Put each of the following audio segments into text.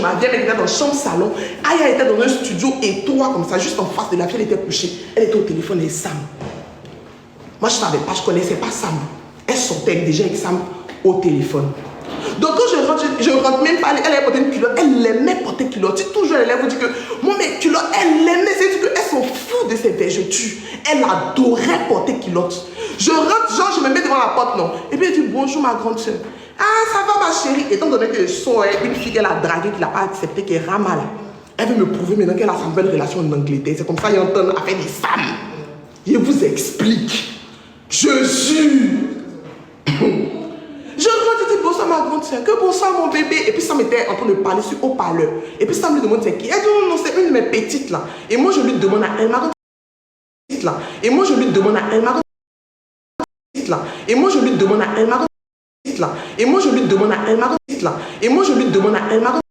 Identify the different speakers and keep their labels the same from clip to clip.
Speaker 1: chambre. La vieille était dans le chambre salon. Aya était dans un studio étroit comme ça, juste en face de la fille, elle était couchée. Elle était au téléphone et Sam. Moi, je ne savais pas, je ne connaissais pas Sam. Elle sortait déjà avec Sam au téléphone. Donc quand je rentre même pas, elle avait porté une culotte, elle aimait porter culotte. Si toujours elle vous dit que, moi mes culottes, elle aimait, c'est-à-dire qu'elle s'en fout de ses vergetures. Elle adorait porter culotte. Je rentre, genre je me mets devant la porte, non. Et puis elle dit, bonjour ma grande soeur. Ah, ça va ma chérie. Étant donné que son une fille qu'elle a draguée, qui n'a pas accepté, qui est Rama là. Elle veut me prouver maintenant qu'elle a sa nouvelle relation en Angleterre. C'est comme ça qu'elle entend affaire des femmes. Je vous explique. Je jure. Je rentre et dis bonsoir ma grande soeur, que bonsoir mon bébé. Et puis Sam était en train de parler sur haut-parleur. Et puis Sam lui demande c'est qui. Elle dit non, c'est une de mes petites là. Et moi je lui demande à elle, ma grande petite là. Et moi je lui demande à elle, ma grande petite là. Et moi je lui demande à elle, ma grande petite là. Et moi je lui demande à elle, ma grande petite là. Et moi je lui demande à elle, ma grande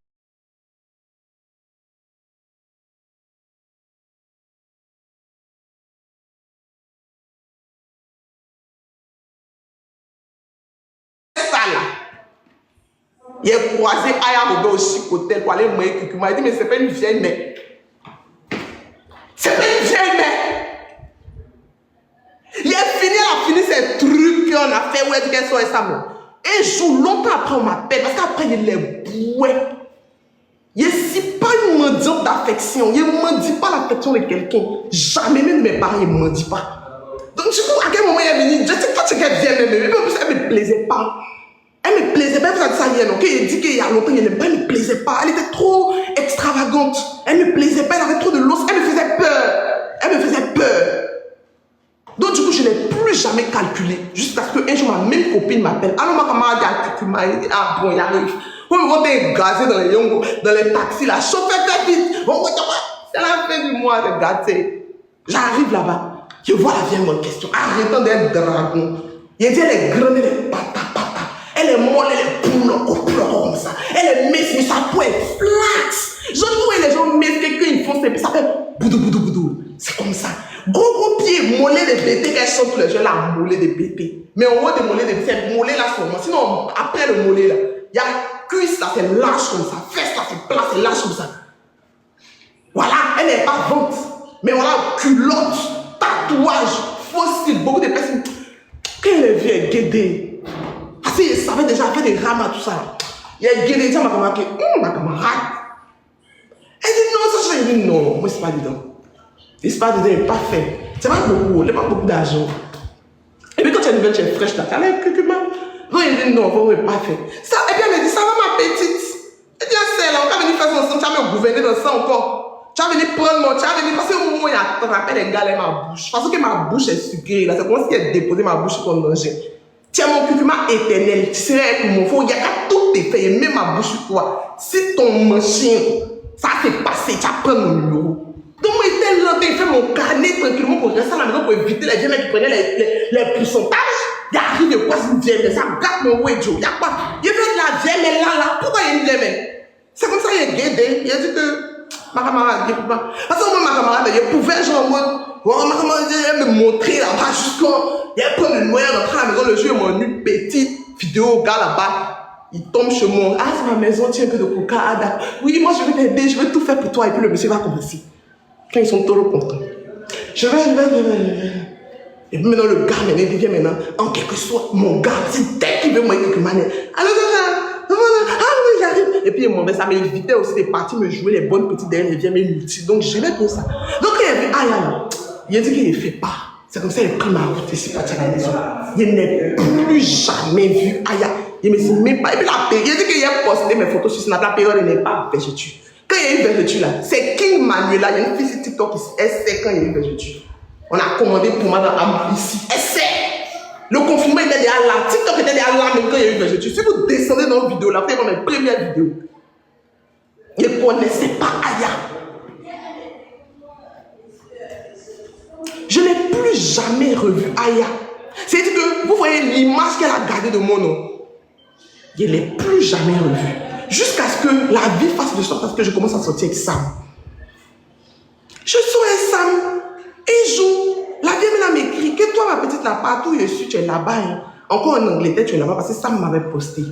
Speaker 1: il a croisé Aya Robert au Chicotel pour aller manger cucuma. Il dit, mais c'est pas une vieille mère. C'est pas une vieille mère. Il a fini ses trucs qu'on a fait où elle dit qu'elle soit ça. Un jour, longtemps après, on m'appelle parce qu'après, il les bouait. Il n'est pas une mendiante d'affection. Il ne mendie pas l'affection de quelqu'un. Jamais, même mes parents, ils ne mendient pas. Donc, du coup, à quel moment il est venu, je sais pas ce qu'elle vient m'aimer, mais en plus, elle ne me plaisait pas. Elle ne me plaisait pas, elle vous a dit ça hier, non? Qu'il dit qu'il y a longtemps, elle ne me plaisait pas. Elle était trop extravagante. Elle ne me plaisait pas, elle avait trop de l'os. Elle me faisait peur. Elle me faisait peur. Donc, du coup, je n'ai plus jamais calculé. Jusqu'à ce qu'un jour, ma même copine m'appelle. Alors, ma camarade dit, ah bon, il arrive. On me voit gazé dans les yongos, dans les taxis, là, chauffeur très vite. C'est la fin du mois de gâter. J'arrive là-bas. Je vois la vieille en question, arrêtant d'être dragon. Il dit, elle est grande, elle est pata. Elle est molle, elle est poule, comme ça. Elle est mince, mais sa peau est flax. Je vois les gens minces, qu'ils font, ça fait boudou. C'est comme ça. Gros pied, mollet de bébé, qu'elle chante tous les jours, la mollet de bébé. Mais en haut de mollet de bébé, c'est mollet là seulement. Sinon, après le mollet là, il y a cuisse là, c'est lâche comme ça. Fesse là, c'est plat, c'est lâche comme ça. Voilà, elle n'est pas vente. Mais voilà, culotte, tatouage, fossile, beaucoup de personnes. Quelle est vieille guédée. Parce qu'il savait déjà faire des ramas, tout ça. Il a guéri, il dit à ma camarade, ma camarade. Elle dit non, ça, je dis non, moi, c'est pas dedans. C'est pas dedans, il n'est pas fait. C'est pas beaucoup, il n'y a pas beaucoup d'argent. Et puis quand tu es nouvelle, tu es fraîche, tu as l'air cucuma. Non, il dit non, il n'est pas fait. Ça, et puis elle me dit, ça va ma petite. Elle dit, c'est là, on va venir faire ça ensemble, tu vas me gouverner dans ça encore. Tu vas venir prendre mon, tu vas venir, parce qu'au moment où il a attrapé les gars dans ma bouche. Parce que ma bouche est sucrée, là, c'est comme si elle déposait ma bouche sur ton danger. Tiens mon cucuma éternel, tu serais avec mon faux, il y a tout tes faits, même ma bouche sur toi. Si ton machine, ça s'est passé, tu vas prendre mon numéro. Donc moi, il était longtemps, il fait mon carnet tranquillement pour rester à la maison pour éviter les gens qui prenaient les pourcentages. Il arrive et croise une vieille, mais ça gâte mon wedjo. Il y a quoi? Il veut être la vieille, mais là, pourquoi il y a une vieille, mais c'est comme ça, il est guédé. Il a dit que ma camarade, il ne peut pas. Parce que moi, ma camarade, il pouvait genre en mode, oh, ma camarade, elle me montrer là-bas jusqu'au. Il prend le noir, rentre à la maison, le jour, il m'a une petite vidéo au gars là-bas. Il tombe chez moi. Ah, c'est ma maison, tiens un peu de coca. Oui, moi, je vais t'aider, je vais tout faire pour toi. Et puis le monsieur va commencer. Quand ils sont trop contents. Je vais. Et puis maintenant, le gars, il devient maintenant, en quelque sorte, mon gars, c'est dès qu'il veut moi quelque manière. Alors, ah oui, j'arrive. Et puis, ça m'évitait aussi de partir me jouer les bonnes petites derrière, il vient m'inutile. Donc, je vais tout ça. Donc, il a vu, il a dit qu'il ne fait pas. C'est comme ça qu'il a pris ma route et c'est parti à la maison. Il n'est plus jamais vu Aya. Il ne me dit même pas. Et puis, il a dit qu'il a posté mes photos sur Snap. La période, il n'est pas végéture. Quand il y a eu végéture, là, c'est King Manuela. Il y a une fille sur TikTok qui sait quand il y a eu végéture. On a commandé pour moi dans Ambre ici. Elle sait. Le confinement était déjà là. TikTok était déjà là même quand il y a eu végéture. Si vous descendez dans la vidéo, là, vous allez voir mes premières vidéos. Il ne connaissait pas Aya. Je n'ai plus jamais revu Aya. C'est-à-dire que vous voyez l'image qu'elle a gardée de mon nom. Je ne l'ai plus jamais revue. Jusqu'à ce que la vie fasse de sorte que je commence à sortir avec Sam. Je sors avec Sam. Un jour, la vieille m'écrit que toi, ma petite, là, partout où je suis, tu es là-bas. Hein. Encore en Angleterre, tu es là-bas parce que Sam m'avait posté.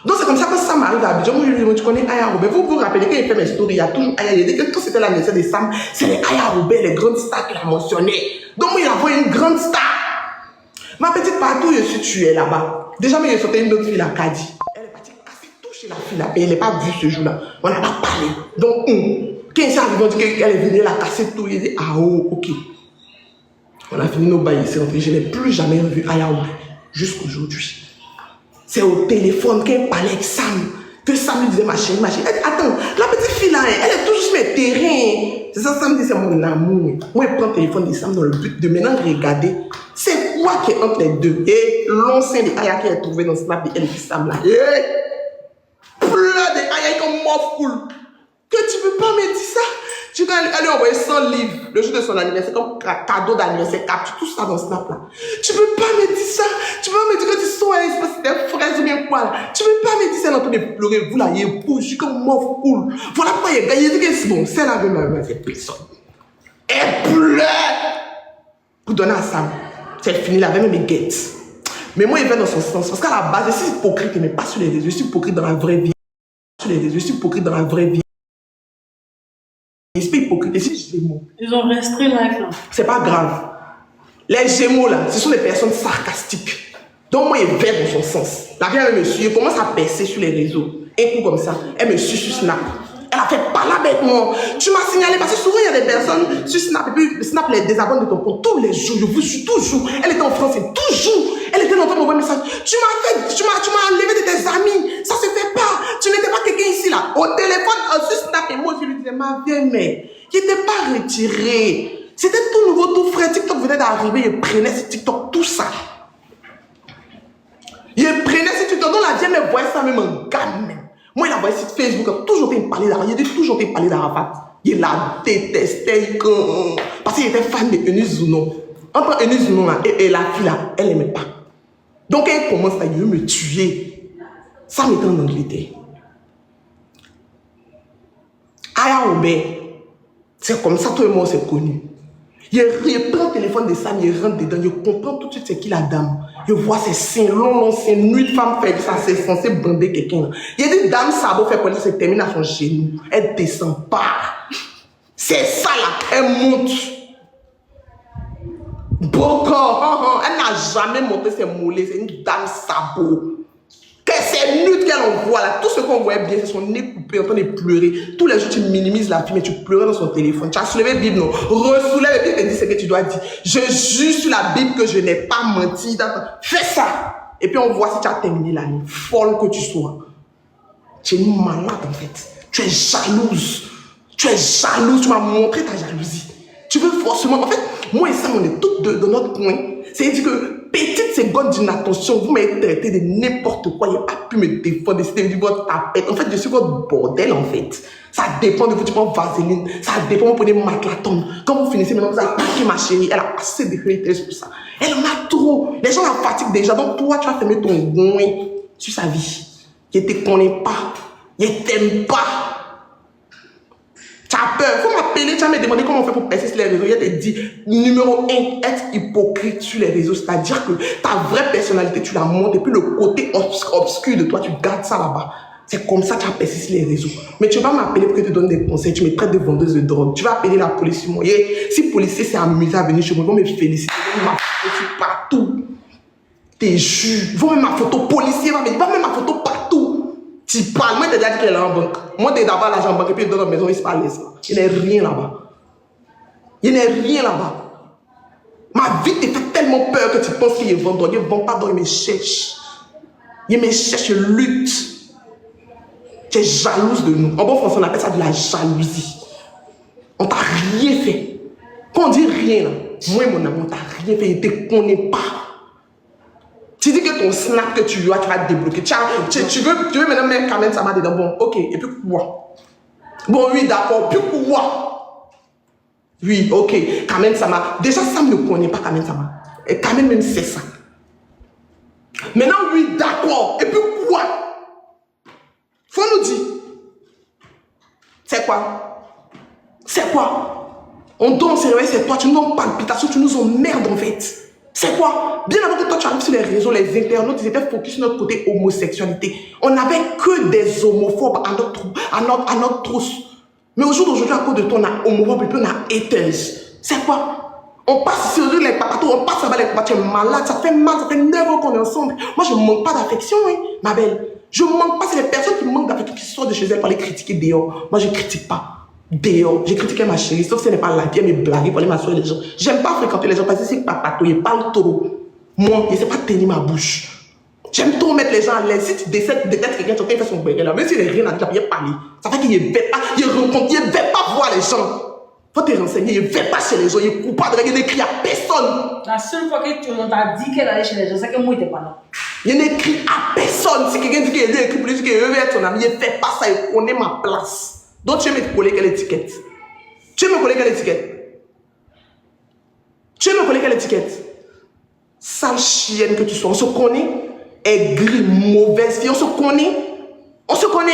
Speaker 1: Donc c'est comme ça que Sam arrive à Abidjan. Moi, je lui dis, tu connais Aya Robert. Vous vous rappelez quand il fait mes stories, il y a toujours Aya. Il dit que quand c'était l'anniversaire de Sam, c'est les Aya Robert, les grandes stars qu'il a mentionnées. Donc moi, il a envoyé une grande star. Ma petite, partout je suis tuée là-bas. Déjà, mais il sauté une autre fille à Kadi. Elle est partie casser tout chez la fille là. Et elle n'est pas vue ce jour-là. On n'a pas parlé. Donc, quand il s'est arrivé, on dit qu'elle est venue, elle a cassé tout. Il dit, ah oh, ok. On a fini nos bails ici. Je n'ai plus jamais revu Aya Robert. Jusqu'aujourd'hui. C'est au téléphone qu'elle parlait avec Sam. Que Sam lui disait, ma chérie, ma chérie. Elle dit, attends, la petite fille là, elle est toujours sur mes terrains. C'est ça, Sam dit, c'est mon amour. Moi, je prends le téléphone de Sam dans le but de maintenant regarder. C'est quoi qui est entre les deux? Et l'ancien de Aya qui est trouvé dans Snap et elle et Sam là. Et plein de Aya comme mort cool. Que tu peux pas me dire ça? Tu dois aller envoyer 100 livres le jour de son anniversaire comme cadeau d'anniversaire, capture tout ça dans Snap là. Tu peux pas me dire ça. Tu peux pas me dire que tu sors à l'espace, c'est des fraises ou bien quoi là. Tu peux pas me dire ça, elle est en train de pleurer. Vous là, il est beau, je suis comme mort cool. Voilà pourquoi il a gagné. Il dit que c'est bon, c'est la même fait personne. Elle pleure pour donner à Sam. C'est fini, là, même mes guettes. Mais moi, il va dans son sens. Parce qu'à la base, je suis hypocrite, mais pas sur les réseaux. Je suis hypocrite dans la vraie vie. Sur les réseaux, je suis hypocrite dans la vraie vie. Je suis pas hypocrite. Et si Gémeaux.
Speaker 2: Ils ont restreint live là.
Speaker 1: C'est pas grave. Les Gémeaux là, ce sont des personnes sarcastiques. Donc moi, il va dans son sens. La vie, elle me suit. Elle commence à percer sur les réseaux. Un coup comme ça, elle me suit sur Snap. Elle a fait parler avec moi. Tu m'as signalé parce que souvent il y a des personnes sur Snap et puis Snap les désabonne de ton compte tous les jours. Je vous suis toujours. Elle était en France et toujours. Elle était dans ton mauvais message. Tu m'as enlevé de tes amis. Ça se fait pas. Tu n'étais pas quelqu'un ici là. Au téléphone, sur Snap et moi je lui disais ma vieille mère. Il n'était pas retiré. C'était tout nouveau, tout frais. TikTok venait d'arriver. Il prenait ce TikTok, tout ça. Il prenait ce TikTok. Donc la vieille mère voyait ça même en gamme même. Moi, il a envoyé sur Facebook, il a toujours été parler d'Arafat. Il a toujours été parler d'Arafat. Il la détestait parce qu'il était fan de Eunice Zounon. Entre Eunice Zounon et la fille là, elle n'aimait pas. Donc, elle commence à me tuer. Ça m'était en Angleterre. Aya Robert, c'est comme ça, tout le monde s'est connu. Il prend le téléphone de Sam, il rentre dedans, il comprend tout de suite c'est qui la dame. Il voit ses seins longs, ses nuits de femme fait ça, c'est censé bander quelqu'un. Il dit, dame sabot fait quoi, se termine à son genou. Elle descend pas. C'est ça là, elle monte. Bon corps, elle n'a jamais monté ses mollets, c'est une dame sabot. Que c'est nul qu'elle envoie là. Tout ce qu'on voit bien, c'est son nez coupé en train de pleurer. Tous les jours, tu minimises la fille, mais tu pleurais dans son téléphone. Tu as soulevé la Bible, non? Ressoulève et puis tu dis ce que tu dois dire. Je jure sur la Bible que je n'ai pas menti. Fais ça. Et puis on voit si tu as terminé l'année. Folle que tu sois. Tu es une malade en fait. Tu es jalouse. Tu es jalouse. Tu m'as montré ta jalousie. Tu veux forcément. En fait, moi et Sam, on est toutes deux dans notre coin. C'est-à-dire que petite seconde d'inattention, vous m'avez traité de n'importe quoi. Il n'a pas pu me défendre. C'était votre tapette. En fait, je suis votre bordel, en fait. Ça dépend de vous. Tu prends vaseline. Ça dépend. Vous prenez matlaton. Quand vous finissez, maintenant, vous allez paquer ma chérie. Elle a assez de haters pour ça. Elle en a trop. Les gens la fatiguent déjà. Donc, toi, tu vas fermer ton goin sur sa vie. Il ne te connaît pas. Il ne t'aime pas. Tu as peur. Il faut m'appeler. Tu vas me demander comment on fait pour percer sur les réseaux. Il te dit, numéro 1, être hypocrite sur les réseaux. C'est-à-dire que ta vraie personnalité, tu la montes. Et puis le côté obscur de toi, tu gardes ça là-bas. C'est comme ça que tu as percé sur les réseaux. Mais tu vas m'appeler pour que je te donne des conseils. Tu me traites de vendeuse de drogue. Tu vas appeler la police sur moi. Et si le policier s'est amusé à venir chez moi, ils vont me féliciter. Ils vont me photo partout. T'es jus. Ils vont mettre ma photo. Policier va me dire, va mettre ma photo partout. Tu parles, moi, t'as déjà dit qu'elle est en banque. Moi, t'es d'abord l'argent en banque et puis dans la maison, il se parle ça. Il n'y a rien là-bas. Il n'y a rien là-bas. Ma vie te fait tellement peur que tu penses qu'il est vendeur. Il ne vend pas, donc il me cherche. Il me cherche, je lutte. Tu es jalouse de nous. En bon français, on appelle ça de la jalousie. On t'a rien fait. Quand on dit rien, là, moi, mon amour, on t'a rien fait. Il ne te connaît pas. Tu dis que ton snap que tu as, tu vas te débloquer. Tu veux maintenant mettre Carmen Sama dedans. Bon, ok. Et puis quoi? Bon, oui, d'accord. Puis quoi? Oui, ok. Carmen Sama. Déjà, Sam ne connaît pas Carmen Sama. Et Carmen même sait ça. Maintenant, oui, d'accord. Et puis quoi? Faut nous dire. C'est quoi? C'est quoi? On donne, c'est toi. Tu nous donnes palpitation. Tu nous emmerdes en fait. C'est quoi? Bien avant que toi tu arrives sur les réseaux, les internautes, ils étaient focus sur notre côté homosexualité. On n'avait que des homophobes à notre trousse. Mais au jour d'aujourd'hui, à cause de toi, on a homophobes et puis on a haters. C'est quoi? On passe sur les papatos, on passe avec les papatos, tu es malade, ça fait mal, ça fait 9 ans qu'on est ensemble. Moi, je ne manque pas d'affection, hein, ma belle. Je ne manque pas, c'est les personnes qui manquent d'affection qui sortent de chez elles pour les critiquer dehors. Moi, je ne critique pas. Dehors, j'ai critiqué ma chérie, sauf si elle n'est pas là, puis elle me blague pour aller m'asseoir les gens. J'aime pas fréquenter les gens parce que c'est papato, il parle trop. Moi, il ne sait pas tenir ma bouche. J'aime trop mettre les gens à l'aise. Si tu détestes quelqu'un, tu fait son béret là, même s'il n'est rien à dire, il va parler. Ça fait qu'il ne va pas, il ne va pas voir les gens. Faut te renseigner, il ne va pas chez les gens, il ne coupe pas de il n'écrit à personne.
Speaker 2: La seule fois que tu m'as dit qu'elle allait chez les gens, c'est que moi, il n'était pas là.
Speaker 1: Il n'écrit à personne. Si quelqu'un dit qu'il est écrit pour lui dire qu'il veut être ton ami, il ne fait pas ça, il connaît ma place. Donc tu veux me coller quelle étiquette? Tu veux me coller quelle étiquette? Tu veux me coller quelle étiquette? Sale chienne que tu sois, on se connaît. Aigrie, mauvaise fille, on se connaît. On se connaît.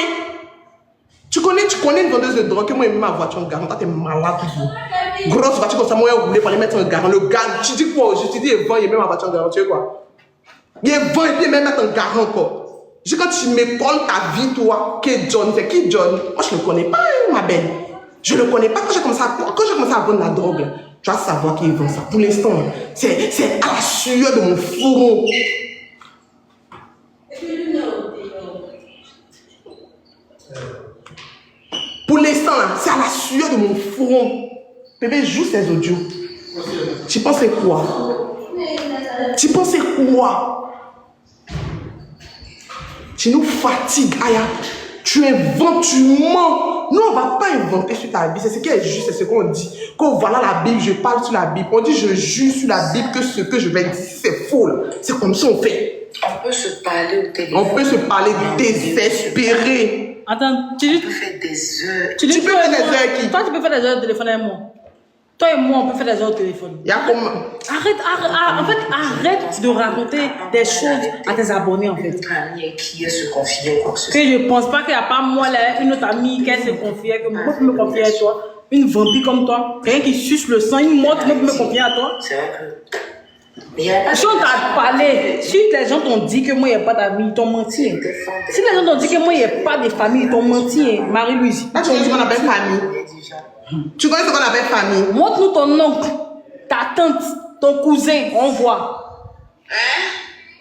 Speaker 1: Tu connais une vendeuse de drogue que moi, j'ai mis ma voiture en garant. Toi, t'es malade. Grosse voiture comme ça, moi, j'ai voulu pour aller mettre en garant. Le gars, tu dis quoi? Je te dis, il vend, il met ma voiture en garant. Tu sais quoi? Il vend et puis il met mettre en garant encore. Je dis, quand tu m'écoles ta vie, toi, qui est John, c'est qui John? Moi, je ne le connais pas, hein, ma belle. Je ne le connais pas. Quand j'ai commencé à vendre la drogue, tu vas savoir qui vend ça. Pour l'instant, c'est à la sueur de mon fourreau. Pour l'instant, c'est à la sueur de mon fourreau. Bébé, joue ces audios. Tu pensais quoi? Tu pensais quoi? Tu nous fatigues, Aya. Tu inventes, tu mens. Nous, on ne va pas inventer sur ta Bible. C'est ce qui est juste, c'est ce qu'on dit. Quand voilà la Bible, je parle sur la Bible. On dit, je jure sur la Bible que ce que je vais dire, c'est faux. C'est comme ça on fait.
Speaker 3: On peut se parler au téléphone.
Speaker 1: On peut se parler désespéré.
Speaker 2: Attends,
Speaker 3: tu peux faire des heures.
Speaker 2: Tu peux faire des heures qui? Toi, tu peux faire des heures au téléphone avec moi. Toi et moi, on peut faire des heures au téléphone.
Speaker 1: Il y a comment?
Speaker 2: Arrête de raconter des choses à tes abonnés, en fait.
Speaker 3: Notre amie qui se confie quoi que ce soit.
Speaker 2: Que je pense pas qu'il n'y a pas moi, là, une autre amie qui se confie, que moi, je peux me confier à toi. Une vampire comme toi, quelqu'un qui suce le sang, une morte, moi, je peux me confier à toi.
Speaker 3: C'est vrai que.
Speaker 2: Si on t'a parlé, si les gens t'ont dit que moi, il n'y a pas d'amis, ils t'ont menti. Si les gens t'ont dit que moi, il n'y a pas de famille, ils t'ont menti, Marie-Louise.
Speaker 1: Là, tu connais ce qu'on appelle famille. Tu connais ce qu'on appelle famille.
Speaker 2: Montre-nous ton oncle, ta tante, ton cousin, on voit.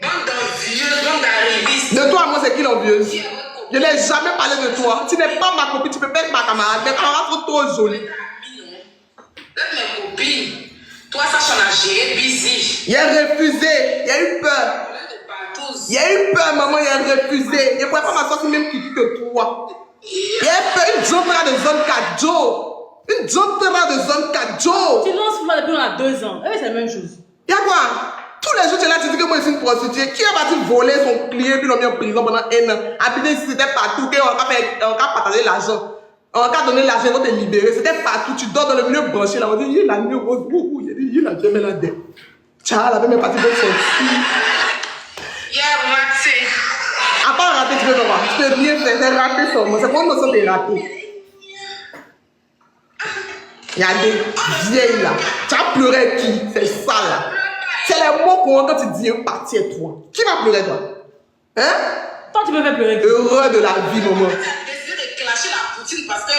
Speaker 3: Bande d'envieux, bande d'arrivistes.
Speaker 1: De toi, moi, c'est qui l'envieuse? Je n'ai jamais parlé de toi. Tu n'es pas ma copine, tu peux pas être ma camarade. Mes camarades sont trop jolis.
Speaker 3: D'être mes copines. Toi, ça, on a géré busy.
Speaker 1: Il a refusé. Il a eu peur. Il a eu peur, maman, il a refusé. Il ne pourrait pas m'asseoir même plus que toi. Il a peur, une jantera de zone 4 Joe. Une jantera de zone 4 Joe.
Speaker 2: Tu lances moi depuis on a 2 ans. C'est la même chose.
Speaker 1: Il y a quoi? Tous les jours, tu es là, tu dis que moi, je suis une prostituée. Qui a parti voler son client, puis l'ont mis en prison pendant 1 an? Habiter ici, c'était partout, on va partager l'argent. On va donner l'argent, on va te libérer. C'était partout, tu dors dans le milieu branché, là, on dit, il a mis au rose, il a jamais la dette. Tiens, elle avait même parti de son fils.
Speaker 3: Il a raté.
Speaker 1: À part rater, tu peux pas voir. Tu peux rien faire, c'est raté seulement. C'est comment on s'est raté. Il y a des vieilles là. Tu as pleuré avec qui? C'est ça là. C'est les mots qu'on quand tu dis une partie est toi. Qui va pleurer toi? Hein?
Speaker 2: Toi, tu peux faire pleurer.
Speaker 1: Heureux de la vie, maman.
Speaker 3: J'ai décidé de clasher la poutine parce que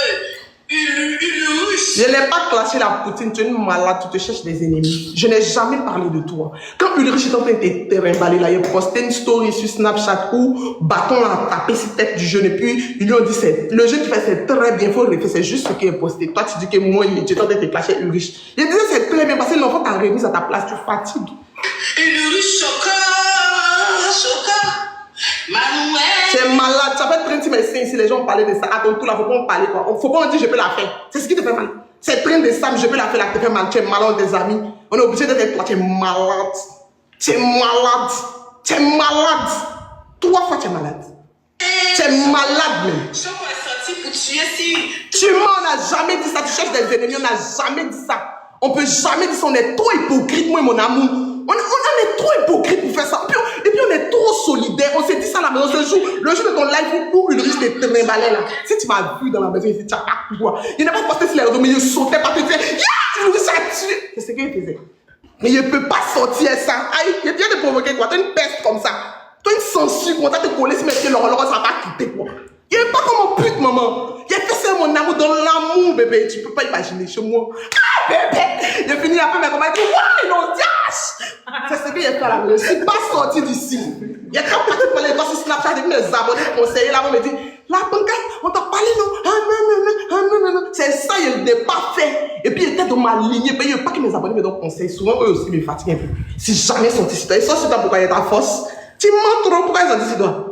Speaker 3: russe.
Speaker 1: Je n'ai pas clashé la poutine, tu es une malade, tu te cherches des ennemis. Je n'ai jamais parlé de toi. Quand Ulrich est en train de te trimballer là, il a posté une story sur Snapchat où bâton a tapé sur tête du jeune et puis ils lui ont dit le jeune qui fait c'est très bien, il faut le refaire, c'est juste ce qui est posté. Toi tu dis que moi tu es en train de te clasher Ulrich. Il disait c'est très bien parce que l'enfant t'a remis à ta place, tu fatigues.
Speaker 3: Ulrich choquant. Manuel.
Speaker 1: C'est malade, ça fait 30 médecins ici, les gens parlaient de ça. À ton tour là, faut pas en parler quoi. Faut pas en dire je peux la faire. C'est ce qui te fait mal. C'est train de Sam, je peux la faire là, te fait mal. Tu es malade des amis. On est obligé d'être avec toi, tu es malade. Tu es malade. Tu es malade. 3 fois tu es malade. Tu es malade même.
Speaker 3: Choco est sorti pour tuer si.
Speaker 1: Tu mens, on n'a jamais dit ça. Tu cherches des ennemis, on n'a jamais dit ça. On peut jamais dire ça, on est trop hypocrite, moi et mon amour. On est trop hypocrite pour faire ça. Et puis on est trop solidaire. On s'est dit ça à la maison ce jour. Le jour de ton live où Ulrich te trimballait là. Si tu m'as vu dans la maison ici, tu as pas quoi. Il n'a pas posté sur les réseaux, mais il sautait pas te dire, yeah, Ulrich a tué. C'est ce qu'il faisait. Mais je ne peux pas sortir ça. Aïe, je viens de provoquer quoi? Tu as une peste comme ça. Tu as une censure, on va te coller si mes pieds, l'horloge, ça va quitter quoi. Il n'est pas comme un pute, maman. Il a fait ça, mon amour, dans l'amour, bébé. Tu ne peux pas imaginer chez moi. Ah, bébé! J'ai fini la fin, mais comment il dit, ouais, non, diache! C'est ce que j'ai fait à la maison. Je ne suis pas sorti d'ici. Il y a quand même pas les gars sur Snapchat, mes abonnés conseillers là, on me dit, la banque, on t'a parlé, non? Ah, non. C'est ça, il n'est pas fait. Et puis, il était dans ma lignée. Il n'y a pas que mes abonnés me donnent conseil. Souvent, eux aussi me fatiguent un peu. Si jamais ils sont ici, ils sont sur toi pourquoi il y a ta force. Tu mens trop, pourquoi ils sont ici, toi?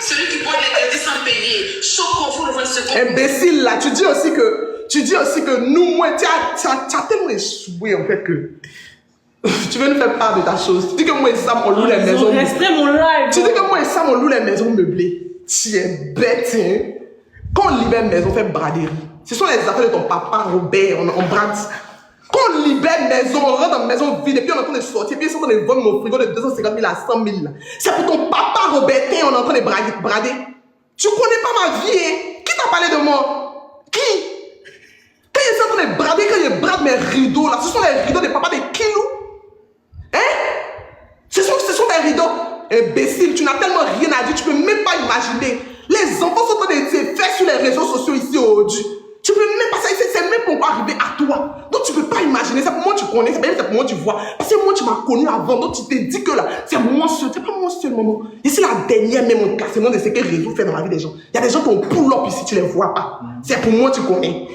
Speaker 3: Celui qui boit les crédits sans payer, choco, vous le voyez ce qu'on.
Speaker 1: Imbécile, là, tu dis aussi que nous, moi, tu as tellement échoué, en fait, que tu veux nous faire part de ta chose. Tu dis que moi et Sam, on loue les maisons.
Speaker 2: Mon live.
Speaker 1: Tu dis que moi et Sam, on loue les maisons meublées. Tu es bête, hein? Quand on libère une maison, on fait braderie. Ce sont les affaires de ton papa, Robert, on brade. Quand on libère une maison, on rentre dans une maison vide, et puis on est en train de sortir, et puis ils sont en train de vendre mon frigo de 250 000 à 100 000. C'est pour ton papa, Robertin, on est en train de brader. Tu connais pas ma vie, hein? Qui t'a parlé de moi? Qui? Quand ils sont en train de brader, quand ils bradent mes rideaux, là, ce sont les rideaux des papas de Kilou. Hein? Ce sont des rideaux. Imbécile, tu n'as tellement rien à dire, tu peux même pas imaginer. Les enfants sont en train de se faire sur les réseaux sociaux ici aujourd'hui. Tu peux même pas, c'est même pour pas arriver à toi. Donc tu peux pas imaginer, c'est pour moi tu connais, c'est pour moi tu vois. Parce que moi tu m'as connu avant, donc tu t'es dit que là, c'est moi seul, c'est pas moi seul, maman. Ici la dernière même mon classement de ce que réseau fait dans la vie des gens. Il y a des gens qui ont pull up ici, tu les vois pas. C'est pour moi tu connais.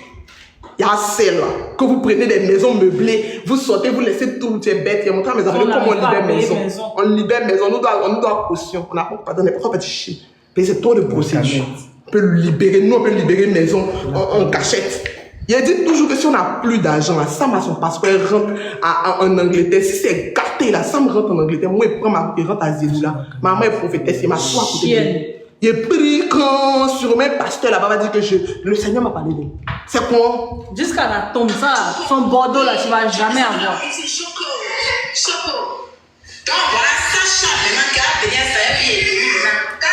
Speaker 1: Il y a celle là, que vous prenez des maisons meublées, vous sortez, vous laissez tout, tu es bête. Il y a montré à mes amis comment on libère maison. On libère maison, on nous doit caution. On n'a pas donné, pourquoi pas de chier. Mais c'est trop de procédures. On peut libérer, nous on peut libérer une maison en cachette. Il a dit toujours que si on n'a plus d'argent, Sam a son passeport, il rentre en Angleterre. Si c'est gâté là, Sam rentre en Angleterre, moi il rentre à Zélie là. Maman est prophétesse, il m'a soit à côté de lui. Il est pris quand sur mes pasteurs là-bas va dire que le Seigneur m'a parlé de lui. C'est quoi?
Speaker 2: Jusqu'à la tombe, ça, son Bordeaux là, tu vas jamais avoir.
Speaker 3: C'est choco. Donc voilà, Sacha, maintenant qui a payé ça,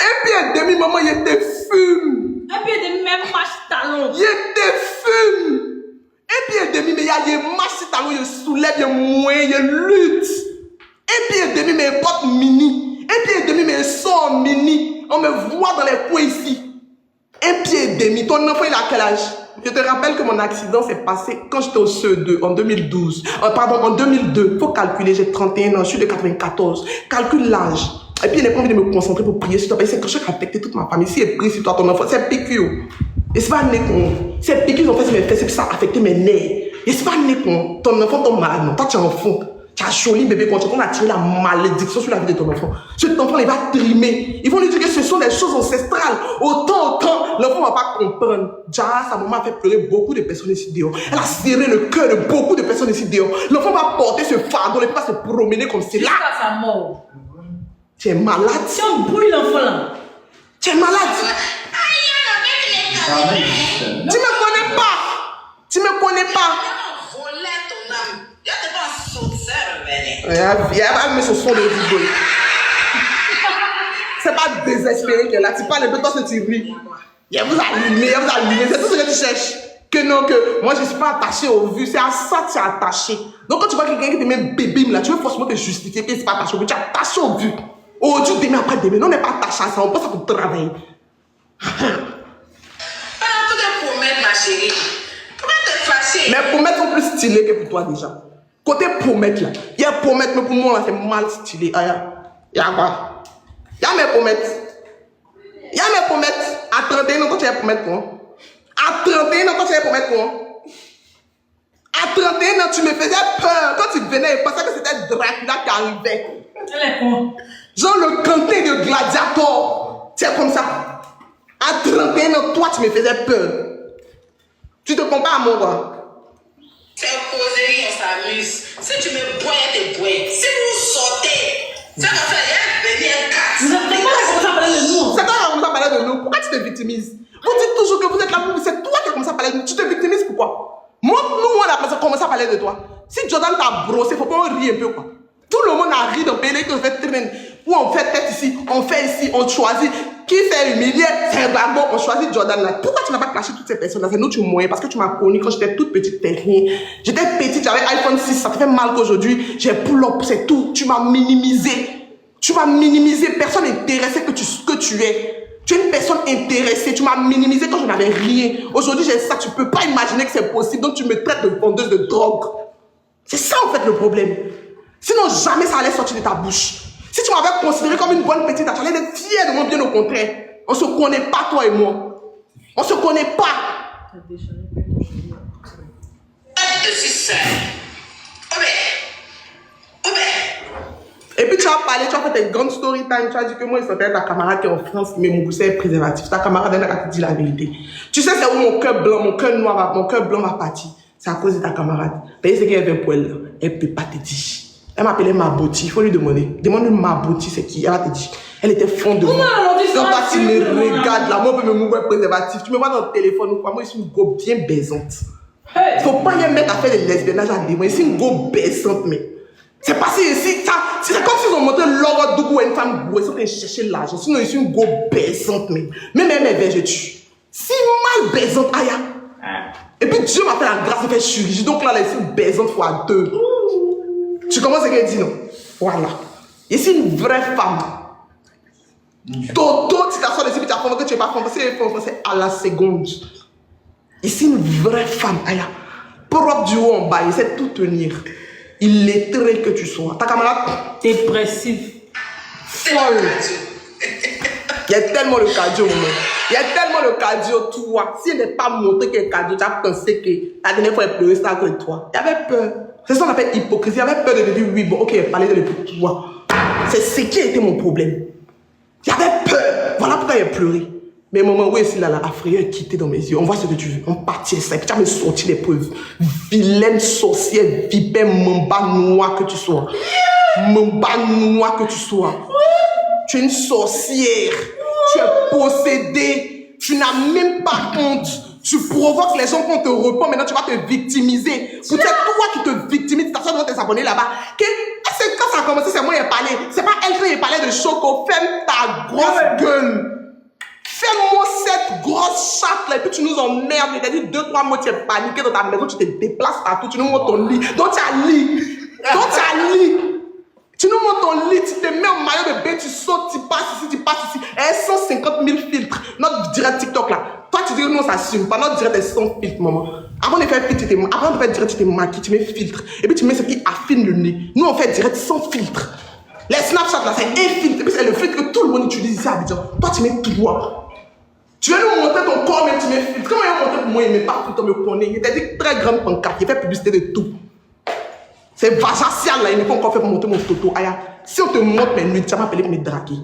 Speaker 1: et puis et demi, maman, il était fume.
Speaker 2: Et puis il y a des mêmes matchs talons.
Speaker 1: Il était fume. Et puis et demi, mais il y a des matchs talons, il soulève, il moins, il lutte. Et puis et demi, mais il porte mini. Et puis et demi, mais il sort mini. On me voit dans les coins ici. Un pied et demi. Ton enfant, il a quel âge? Je te rappelle que mon accident s'est passé quand j'étais au CE2 en 2012. Pardon, en 2002. Faut calculer, j'ai 31 ans, je suis de 94. Calcule l'âge. Et puis, il n'est pas envie de me concentrer pour prier sur toi. C'est que je vais affecter toute ma famille. Si elle prie sur toi, ton enfant, c'est piqûre. Et c'est pas né con. C'est piqûre, ils ont fait sur mes fesses, c'est pour ça affecter mes nerfs. Et c'est pas né con. Ton enfant tombe malade, non. Toi, tu es enfant. Tu as joli bébé, quand on a tiré la malédiction sur la vie de ton enfant. Cet enfant, il va trimer. Ils vont lui dire que ce sont des choses ancestrales. Autant, l'enfant ne va pas comprendre. Déjà, sa maman a fait pleurer beaucoup de personnes ici dehors. Elle a serré le cœur de beaucoup de personnes ici dehors. L'enfant va porter ce fardeau, il va se promener comme c'est là.
Speaker 2: Jusqu'à sa mort.
Speaker 1: Tu es malade.
Speaker 2: Si on brûle l'enfant là.
Speaker 1: Tu es malade. Tu me connais pas. Tu me connais pas. Elle va mettre ce son de rigole. C'est pas désespéré qu'elle a. Tu parles un peu, toi, tu ris. Elle vous a allumé. C'est tout ce que tu cherches. Que non, que moi, je ne suis pas attaché aux vues. C'est à ça que tu es attaché. Donc, quand tu vois quelqu'un qui te met bébé, là, tu veux forcément te justifier qu'il n'est pas attaché aux vues. Tu es attaché aux vues. Aujourd'hui, demain, après demain. Non, on n'est pas attaché à ça. On pense à pour travailler. Mais promesses sont plus stylées que pour toi déjà. Côté promesses là, il y a promesses, mais pour moi là c'est mal stylé. Il y a quoi? Il y a mes promesses. Il y a mes promesses. À 31 ans, quand tu as promettre quoi? À 31 ans, quand tu as promettre quoi? À 31 ans, tu me faisais peur. Quand tu venais, je pensais que c'était Dracula qui arrivait.
Speaker 2: Elle est con.
Speaker 1: Genre le Quentin de Gladiator. C'est comme ça. À 31 ans, toi, tu me faisais peur. Tu te compares à moi, quoi?
Speaker 3: C'est causerie, on s'amuse. Si tu me bois, te bois. Si vous sortez, ça va faire un casse.
Speaker 2: Vous n'avez pas commencé à parler de nous.
Speaker 1: C'est toi qui as commencé à parler de nous. Pourquoi tu te victimises? Vous dites toujours que vous êtes là pour vous. C'est toi qui as commencé à parler de nous. Tu te victimises pourquoi? Moi, nous, on a commencé à parler de toi. Si Jordan t'a brossé, il faut qu'on rie un peu, quoi. Tout le monde a ri dans le pays que je vais traîner. Ou on fait tête ici, on fait ici, on choisit. Qui s'est humilié, c'est un blagon, on choisit Jordan là. Pourquoi tu n'as pas clashé toutes ces personnes là? C'est nous tu moyens parce que tu m'as connu quand j'étais toute petite, t'es rien. J'étais petite, j'avais iPhone 6, ça te fait mal qu'aujourd'hui, j'ai pull-up, c'est tout. Tu m'as minimisé. Tu m'as minimisé, personne intéressé que tu es. Tu es une personne intéressée, tu m'as minimisé quand je n'avais rien. Aujourd'hui j'ai ça, tu ne peux pas imaginer que c'est possible, donc tu me traites de vendeuse de drogue. C'est ça en fait le problème. Sinon jamais ça allait sortir de ta bouche. Si tu m'avais considéré comme une bonne petite, tu allais être fière de moi, bien au contraire. On ne se connaît pas, toi et moi. On ne se connaît pas. Et puis tu as parlé, tu as fait tes grandes story time, tu as dit que moi, il s'appelle ta camarade qui est en France, mais mon gousset est préservatif. Ta camarade, elle a dit la vérité. Tu sais, c'est où mon cœur blanc, mon cœur noir, mon cœur blanc va partir. C'est à cause de ta camarade. Mais c'est qu'elle avait un poil là. Elle ne peut pas te dire. Elle m'appelait Maboti, il faut lui demander. Demande-lui Maboti, c'est qui? Elle va te dire. Elle était fond de moi. Quand tu me regardes là, moi, je peux me mouvoir préservatif. Tu me vois dans le téléphone ou quoi? Moi, je suis une go bien baisante. Il ne faut pas y mettre à faire des lesbiennages à des mots. Je suis une go baisante, mais. C'est pas si c'est comme s'ils ont monté l'or Dougou à une femme gouée, ils sont chercher l'argent. Sinon, je suis une go baisante, mais. Même elle, je tue. Si mal baisante, aïe. Et puis Dieu m'a fait la grâce de faire chirurgie. Donc là, elle est baisante fois 2. Tu commences à ce qu'elle dit, non? Voilà. Et c'est une vraie femme. Toto, si tu as sorti de tu as fait que tu n'es pas femme, c'est à la seconde. Et c'est une vraie femme, aïe. Propre du haut en bas, il sait tout tenir. Illettré que tu sois. Ta camarade
Speaker 2: dépressif.
Speaker 1: Folle. Il y a tellement le cardio, maman. Il y a tellement le cardio, toi. Si elle n'est pas montré qu'elle est cardio, tu as pensé que la dernière fois elle pleurait, c'était à cause de toi. Il y avait peur. C'est ça qu'on appelle hypocrisie. Il y avait peur de dire oui, bon, ok, elle parlait de l'époque, toi. C'est ce qui a été mon problème. Il y avait peur. Voilà pourquoi elle a pleuré. Mais maman, oui, c'est là, la frayeur est quittée dans mes yeux. On voit ce que tu veux. On partit ça. Tu as me sorti les preuves. Vilaine sorcière, vipère, mamba noire que tu sois. Mamba noire que tu sois. Tu es une sorcière. Tu es possédée. Tu n'as même pas honte. Tu provoques les gens qu'on te reprend. Maintenant, tu vas te victimiser. Peut-être toi qui te victimises. Tu t'assois devant tes abonnés là-bas. Quand ça a commencé, c'est moi qui ai parlé. C'est pas elle qui a parlé de Choco. Ferme ta grosse gueule. Fais-moi cette grosse chatte là et puis tu nous emmerdes. Je t'ai dit 2-3 mots, tu es paniqué dans ta maison, tu te déplaces partout, tu nous montres ton lit. Donc tu as lit. Tu nous montres ton lit, tu te mets en maillot de bain, tu sautes, tu passes ici. Et 150 000 filtres. Notre direct TikTok là. Toi tu dis que nous on s'assume pas. Notre direct est sans filtre, maman. Avant de faire filtre, avant de faire direct, tu te maquilles, tu mets filtre. Et puis tu mets ce qui affine le nez. Nous on fait direct sans filtre. Les Snapchat là, c'est un filtre. Et puis c'est le filtre que tout le monde utilise ici à Abidjan. Toi tu mets toi. Tu veux nous montrer ton corps, même tu me filtres. Comment il a montré pour moi, il ne met pas tout, on me connaît. Il était dit très grande pancarte, il fait publicité de tout. C'est vajacial là, il n'est pas encore fait pour montrer mon toto. Aya, si on te montre mes nuits, tu vas m'appeler pour me draguer.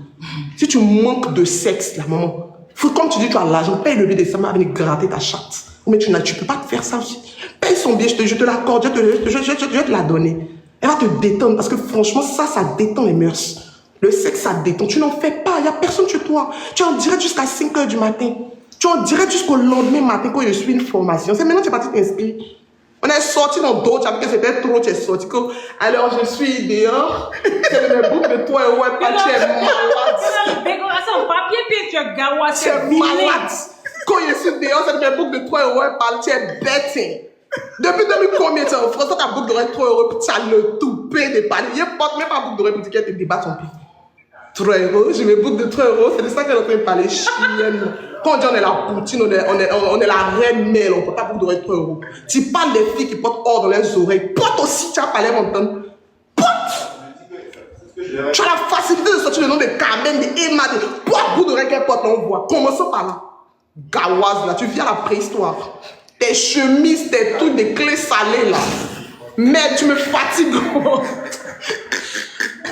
Speaker 1: Si tu manques de sexe, là, maman, comme tu dis, tu as l'argent, paye le billet de ça, va venir gratter ta chatte. Mais tu ne peux pas te faire ça aussi. Paye son billet, je te l'accorde, je vais te la donner. Elle va te détendre parce que franchement, ça détend les mœurs. Le sexe, ça détend. Tu n'en fais pas. Il n'y a personne chez toi. Tu en dirais jusqu'à 5 h du matin. Tu en dirais jusqu'au lendemain matin quand je suis une formation. C'est maintenant que tu es parti t'inscrire. On est sorti dans d'autres. Tu as vu que c'était trop. Tu es sorti. Alors, je suis dehors. C'est le bouc de toi. Ouais, pas tu es malade.
Speaker 2: C'est un papier, puis tu es gawa.
Speaker 1: Tu es malade. Quand je suis dehors, c'est le bouc de toi. Ouais, pas tu es bête. Depuis combien tu es en France, toi, ta boucle d'oreille trop heureux, puis tu as le toupet des paniers. Il ne porte même pas boucle d'oreille pour dire qu'elle te débat son pied. 3 €, j'ai mes boucles de 3 €, c'est de ça qu'elle est en train de parler, chienne. Quand on dit on est la poutine, on est la reine mère, on ne porte pas boucle d'oreille 3 €. Tu parles des filles qui portent or dans les oreilles. Porte aussi, tu as parlé m'entendre. Porte! Tu as la facilité de sortir le nom de Carmen, de Emma, de porte boucle d'oreille qu'elle porte, on voit. Commençons par là. Gawaz, là, tu viens à la préhistoire. Tes chemises, tes trucs, des clés salées là. Mais tu me fatigues.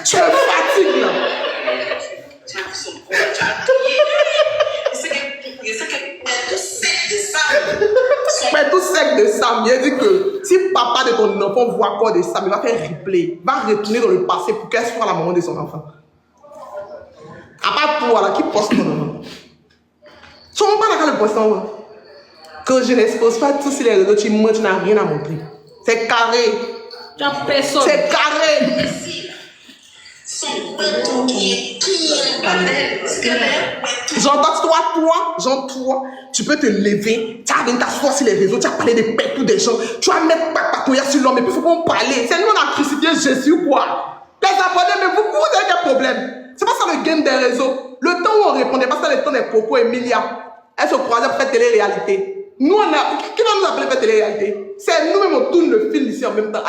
Speaker 1: Tu me fatigues là.
Speaker 3: Tu as vu son corps, tu as crié. Il sait qu'elle est tout sec de sable.
Speaker 1: Mais tout sec de sable. Il dit que si papa de ton enfant voit encore des sable, il va faire replay. Il va retourner dans le passé pour qu'elle soit la maman de son enfant. À part toi là, qui poste ton enfant. Tu ne vois pas dans le poste en haut. Que je n'expose pas tous les réseaux, tu mens, tu n'as rien à montrer. C'est carré.
Speaker 2: Tu as personne.
Speaker 1: C'est carré.
Speaker 3: Son tout qui est bordel. Parce qu'elle est
Speaker 1: J'entends toi, tu peux te lever, tu vas venir t'asseoir sur les réseaux, tu vas parler des pètes ou des gens, tu vas mettre papatoya sur l'homme, et puis il faut qu'on parle. C'est nous, on a crucifié Jésus ou quoi? Les abonnés, mais vous avez quel problème? C'est pas ça le game des réseaux. Le temps où on répondait, pas ça le temps des Coco et Emilia. Elles se croisaient pour faire télé-réalité. Nous, qui va nous appeler pour faire télé-réalité? C'est nous-mêmes, on tourne le film ici en même temps.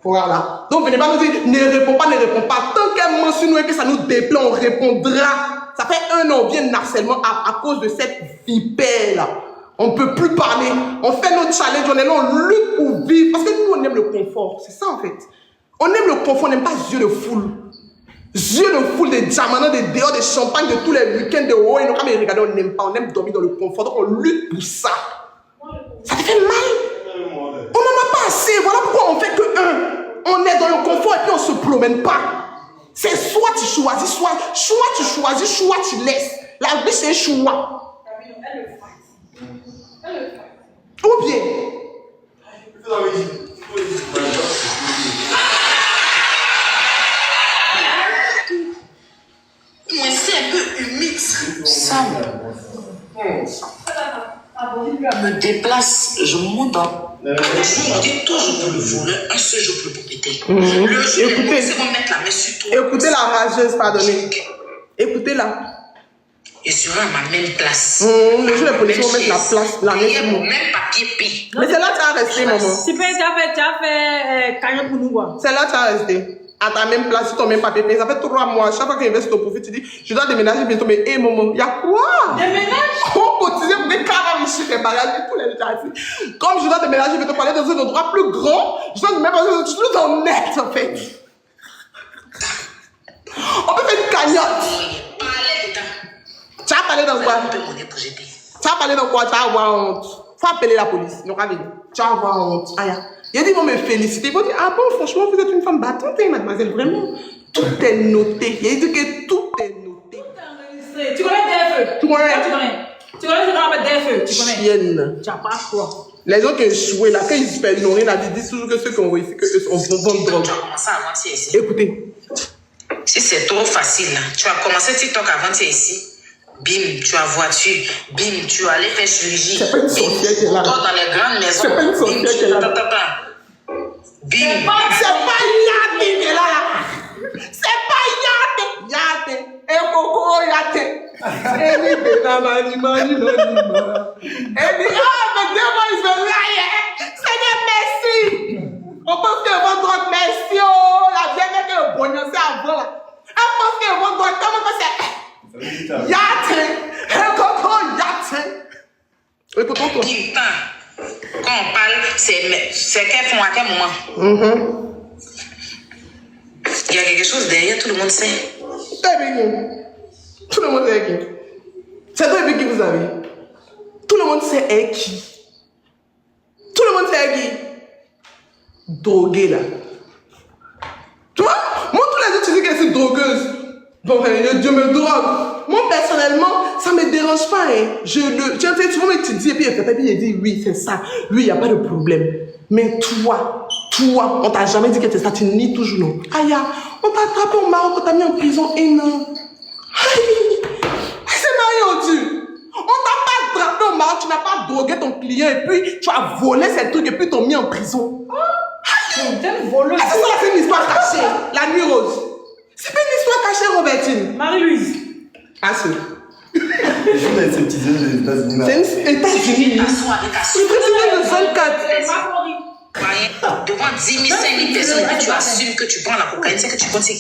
Speaker 1: Voilà. Donc, venez pas nous dire, ne réponds pas. Tant qu'elle mentionne nous et que ça nous déplaît, on répondra. Ça fait 1 an, on vient de harcèlement à cause de cette vipère-là. On ne peut plus parler. On fait notre challenge, on est là, on lutte pour vivre. Parce que nous, on aime le confort. C'est ça, en fait. On aime le confort, on n'aime pas yeux de foule. Yeux de foule, des diamants, des dehors, des champagnes, de tous les week-ends, de haut. Et nous, quand on regarde, on n'aime pas. On aime dormir dans le confort. Donc, on lutte pour ça. Ça te fait mal. On n'en a pas assez. Voilà pourquoi on fait que on est dans le confort et puis on ne se promène pas. C'est soit tu choisis, soit tu choisis, soit tu laisses. La vie, c'est un choix. Ou bien.
Speaker 3: Moi, c'est un peu humide. Sam. Je me déplace, je monte dans. Je dis toujours pour le voleur, un seul jour pour le propriétaire. Le jour où c'est qu'on mette la main sur toi.
Speaker 1: Écoutez la rageuse, pardonnez. Écoutez-la.
Speaker 3: Je serai à ma même place.
Speaker 1: Le jour les policiers vont mettre la main sur moi.
Speaker 3: Même papier pis.
Speaker 1: Mais c'est là que tu vas rester, maman.
Speaker 2: Tu as fait cagnotte pour nous, quoi.
Speaker 1: C'est là que tu vas rester. À ta même place, sur ton même papier. Ça fait 3 mois. Chaque fois qu'il investit ton profit, tu dis, je dois déménager bientôt. Mais, hé, maman, il y a quoi?
Speaker 2: Déménage?
Speaker 1: On continue pour des carats ici, des bagages, tous les gens. Comme je dois déménager, je vais te parler dans un endroit plus grand. Je dois même passer tout en net, en fait. On peut faire une cagnotte. Tu vas parler dans quoi? Tu vas parler dans quoi? Tu vas avoir honte. Faut appeler la police. Tu vas avoir honte. Il a dit, ils vont me féliciter. Ils vont dire, ah bon, franchement, vous êtes une femme battante, mademoiselle, vraiment. Tout est noté. Il a dit que tout est noté.
Speaker 2: Tu connais DFE?
Speaker 1: Tu connais?
Speaker 2: Tu connais ce qu'on appelle DFE? Tu connais?
Speaker 1: Chienne.
Speaker 2: Tu n'as pas quoi?
Speaker 1: Les gens qui ont échoué là, quand ils n'ont rien à dire, ils disent toujours que ceux qui ont réussi, qu'eux vont vendre drogue.
Speaker 3: Tu as commencé à avancer ici.
Speaker 1: Écoutez.
Speaker 3: Si c'est trop facile, là, tu as commencé TikTok avant tu es ici. Bim, tu as voiture. Bim, tu as allé faire chirurgie.
Speaker 1: C'est pas une sorcière qui est là.
Speaker 3: Toi, dans les grandes maisons.
Speaker 1: C'est pas une sorcière qui est là.
Speaker 3: Bim.
Speaker 1: C'est pas Yate qui est là. C'est pas Yate. Et Coco Yate. Et dit, mais devant, ils sont là. Seigneur, merci. On pense que votre drogue, merci. Oh, la vieille mec est bonne, c'est avant là. On pense que votre drogue, comment c'est? Yate. Et Coco Yate. Écoute-toi.
Speaker 3: Quand on parle, c'est qu'elles font à quel moment? Il y a quelque chose derrière, tout le monde sait.
Speaker 1: Tout le monde sait qui. C'est toi qui vous avez. Tout le monde sait qui. Tout le monde sait qui. Drogué là. Tu vois, moi tous les autres tu dis qu'elle est drogueuse. Bon, Dieu me drogue. Moi personnellement, ça ne me dérange pas. Hein. Tu vois, tu dis et puis il dit oui, c'est ça. Lui, il n'y a pas de problème. Mais toi, on t'a jamais dit que c'est ça, tu nies toujours non. Aïe, on t'a attrapé au Maroc, on t'a mis en prison et non. Aïe, c'est marié au Dieu. On t'a pas attrapé au Maroc, tu n'as pas drogué ton client et puis tu as volé ces trucs et puis t'ont mis en prison. Aïe, c'est une histoire cachée. La nuit rose. C'est pas une histoire cachée, Robertine.
Speaker 2: Marie-Louise.
Speaker 1: Ah, c'est.
Speaker 4: C'est une petite des États-Unis.
Speaker 1: C'est une États-Unis. Le président de 24.
Speaker 3: Devant 10 000, 5 000 personnes, et tu assumes que tu prends la cocaïne, c'est que tu continues.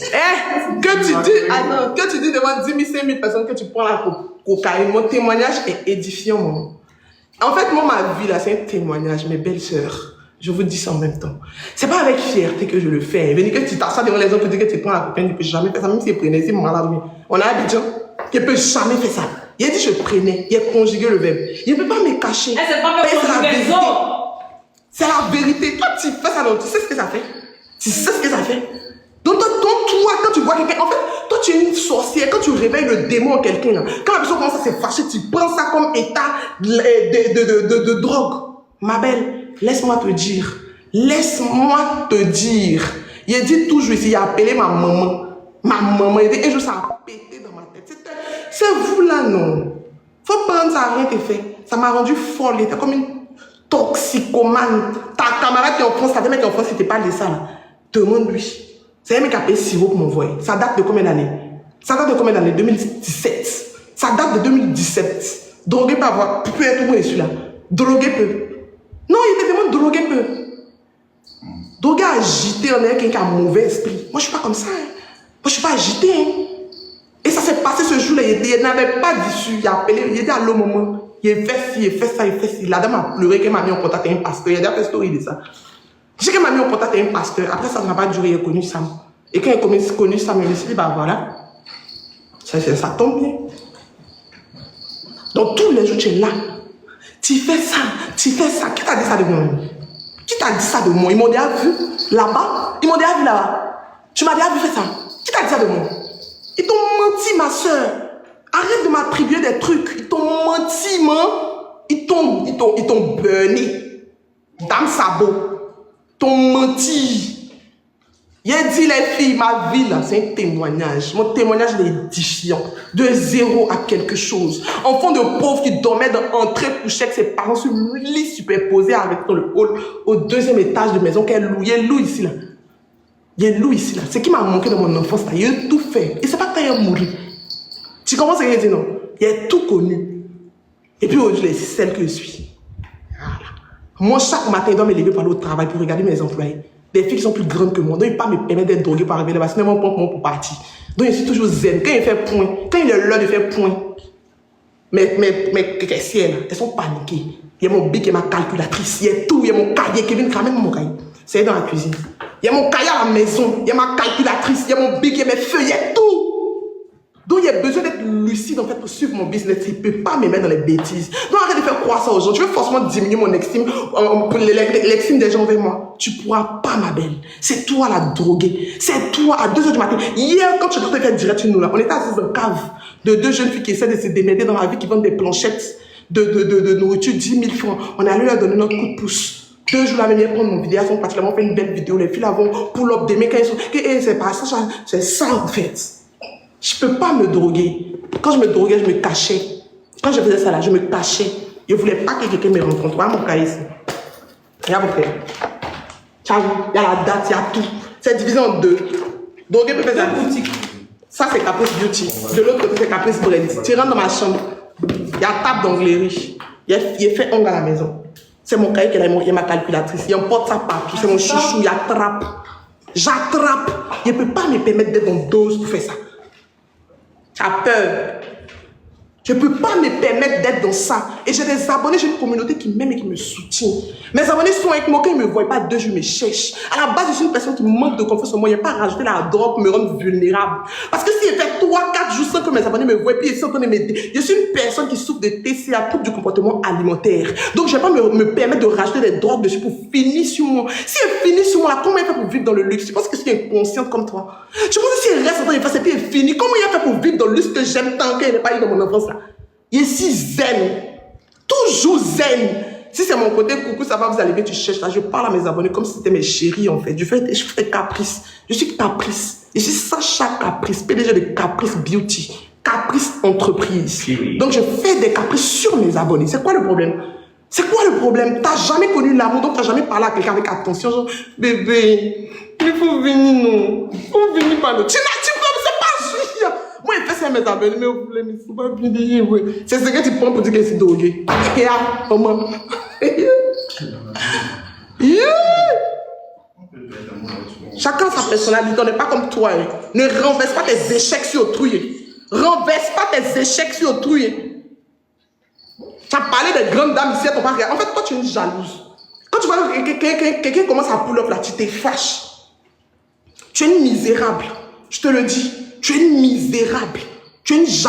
Speaker 1: Que tu dis devant 10 000, 5 000 personnes que tu prends la cocaïne, mon témoignage est édifiant, maman. En fait, moi, ma vie, là, c'est un témoignage, mes belles sœurs. Je vous dis ça en même temps. C'est pas avec fierté que je le fais. Venez que tu t'assois devant les autres pour dire que tu prends la cocaïne, tu peux jamais faire ça, même si tu prenais, c'est malade. On a Abidjan qui peut jamais faire ça. Il a dit je prenais, il a conjugué le verbe. Il ne peut pas me cacher.
Speaker 2: C'est pas la vérité.
Speaker 1: C'est la vérité. Toi, tu fais ça, donc tu sais ce que ça fait. Tu sais ce que ça fait. Donc, toi, quand tu vois quelqu'un, en fait, toi, tu es une sorcière. Quand tu réveilles le démon en quelqu'un, là, quand la personne commence à se fâcher, tu prends ça comme état de drogue. Ma belle, laisse-moi te dire. Laisse-moi te dire. Il a dit toujours ici, il a appelé ma maman. Ma maman était un jour, ça a pété dans ma tête. C'est vous là, non. Faut prendre ça, rien été fait. Ça m'a rendu folle. T'es comme une toxicomane. Ta camarade qui est en France, ta mec qui est en France, c'était pas de ça là. Demande-lui. C'est un mec qui a payé sirop pour m'envoyer. Ça date de combien d'années? Ça date de combien d'années? 2017. Ça date de 2017. Drogué peut avoir. Peut être où est celui-là? Drogué peut. Non, il était vraiment drogué peu. Drogué agité, on est quelqu'un qui a un mauvais esprit. Moi, je suis pas comme ça. Hein. Moi, je suis pas agité. Hein. Et ça s'est passé ce jour-là. Il n'avait pas d'issue. Il a appelé. Il était à l'eau moment. Il a fait ci, il a fait ça, il a fait ci. La dame a pleuré qu'elle m'a mis en contact avec un pasteur. Il a déjà fait story de ça. Je sais qu'elle m'a mis en contact avec un pasteur. Après, ça n'a pas duré. Il a connu Sam. Et quand il a connu Sam, il s'est dit, bah voilà. Ça tombe bien. Donc, tous les jours, tu es là. Tu fais ça, tu fais ça. Qui t'a dit ça de moi? Qui t'a dit ça de moi? Ils m'ont déjà vu là-bas. Ils m'ont déjà vu là-bas. Tu m'as déjà vu faire ça. Qui t'a dit ça de moi? Ils t'ont menti, ma soeur. Arrête de m'attribuer des trucs. Ils t'ont menti, man. Ils t'ont burné. Dame Sabot. Ils t'ont menti. Il a dit les filles, ma vie là, c'est un témoignage. Mon témoignage est édifiant. De zéro à quelque chose. Enfant de pauvre qui dormait dans entrée couchée avec ses parents sur le lit superposé avec dans le hall au deuxième étage de maison qu'elle loue. Il y a loup ici là. Il y a loup ici là. C'est qui m'a manqué dans mon enfance là. Il a tout fait. Et c'est pas que tu as mouru. Tu commences à dire non. Il a tout connu. Et puis aujourd'hui, c'est celle que je suis. Voilà. Moi, chaque matin, je dois me lever pour aller au travail pour regarder mes employés. Des filles qui sont plus grandes que moi. Donc, ils ne peuvent pas me permettre d'être droguée pour arriver là-bas. C'est même un point pour partir. Donc, je suis toujours zen. Quand il fait point, quand il est l'heure de faire point, mes caissières, elles sont paniquées. Il y a mon bic et ma calculatrice. Il y a tout. Il y a mon cahier. Kevin, ramène mon cahier. C'est dans la cuisine. Il y a mon cahier à la maison. Il y a ma calculatrice. Il y a mon bic et mes feuilles. Il y a tout. Donc, il y a besoin d'être lucide en fait pour suivre mon business. Il ne peut pas me mettre dans les bêtises. Donc, arrête de faire croire ça aux gens. Tu veux forcément diminuer mon estime, l'estime des gens vers moi. Tu ne pourras pas, ma belle. C'est toi la droguée. C'est toi à 2h du matin. Hier, quand tu es faire direct une nous là, on était assis dans une cave de deux jeunes filles qui essaient de se démerder dans la vie, qui vendent des planchettes de nourriture, 10 000 francs. On est allé leur donner notre coup de pouce. 2 jours là, même prendre mon vidéo, elles ont particulièrement fait une belle vidéo. Les filles là vont pull-up des mecs. C'est pas ça, c'est ça en fait. Je ne peux pas me droguer. Quand je me droguais, je me cachais. Quand je faisais ça là, je me cachais. Je ne voulais pas que quelqu'un me rencontre. Voilà mon cahier ici. Regarde mon frère. Il y a la date, il y a tout. C'est divisé en 2. Droguer peut faire ça. Ça, c'est Caprice Beauty. De l'autre côté, c'est Caprice Brand. Tu rentres dans ma chambre. Il y a table d'anglerie. Il y a fait ongle à la maison. C'est mon cahier qui a ma calculatrice. Il emporte ça partout. C'est mon chouchou. Il attrape. J'attrape. Il ne peut pas me permettre d'être en dose pour faire ça. Tu as peur. Je ne peux pas me permettre d'être dans ça. Et j'ai des abonnés, j'ai une communauté qui m'aime et qui me soutient. Mes abonnés sont avec moi, quand ils ne me voient pas 2 jours, ils me cherchent. À la base, je suis une personne qui manque de confiance en moi. Il n'y a pas à rajouter la drogue pour me rendre vulnérable. Parce que si je fais 3-4 jours sans que mes abonnés me voient, puis ils sont en train de m'aider. Je suis une personne qui souffre de TCA, trouble du comportement alimentaire. Donc, je ne vais pas me permettre de rajouter des drogues dessus pour finir sur moi. Si elle finit sur moi, comment elle fait pour vivre dans le luxe? Je pense que c'est inconsciente comme toi. Je pense que si elle reste en train de faire, et puis elle finit, comment elle fait pour vivre dans le luxe que j'aime tant qu'elle n'est pas eu dans mon enfance là? Il est si zen, toujours zen. Si c'est mon côté coucou, ça va, vous allez bien, tu cherches là. Je parle à mes abonnés comme si c'était mes chéris en fait. Je fais Caprice. Je suis Caprice. Je suis Sacha Caprice, PDG de Caprice Beauty, Caprice Entreprise. Donc je fais des caprices sur mes abonnés. C'est quoi le problème? C'est quoi le problème? T'as jamais connu l'amour, donc t'as jamais parlé à quelqu'un avec attention. Genre, bébé, il faut venir, non. Il faut venir par nous. Tu c'est pas sûr. Moi, il fait ça à mes abonnés, mais vous voulez, mais il faut pas venir, oui. C'est ce que tu prends pour dire que c'est drogué. Et là, comment? Chacun sa personnalité, on n'est pas comme toi. Hein. Ne renverse pas tes échecs sur autrui. Renverse pas tes échecs sur autrui. Tu as parlé des grandes dames ici à ton père. En fait, toi, tu es une jalouse. Quand tu vois que quelqu'un commence à pull up là, tu te fâches. Tu es une misérable. Je te le dis. Tu es une misérable. Tu es une